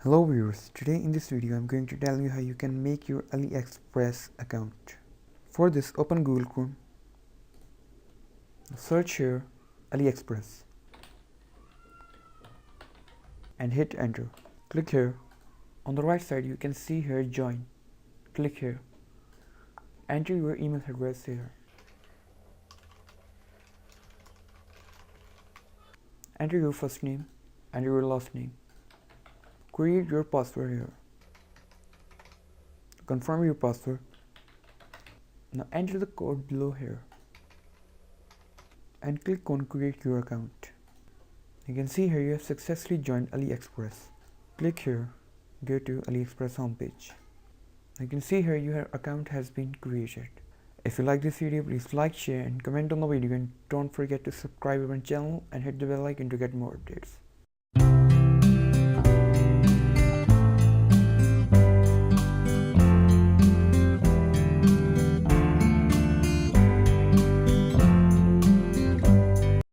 Hello viewers, today in this video I'm going to tell you how you can make your AliExpress account. For this, open Google Chrome, search here AliExpress and hit enter. Click here. On the right side you can see here join. Click here. Enter your email address here. Enter your first name and your last name. Create your password here. Confirm your password. Now enter the code below here and click on create your account. You can see here you have successfully joined AliExpress. Click here, go to AliExpress homepage. You can see here your account has been created. If you like this video, please like, share and comment on the video, and don't forget to subscribe our channel and hit the bell icon to get more updates.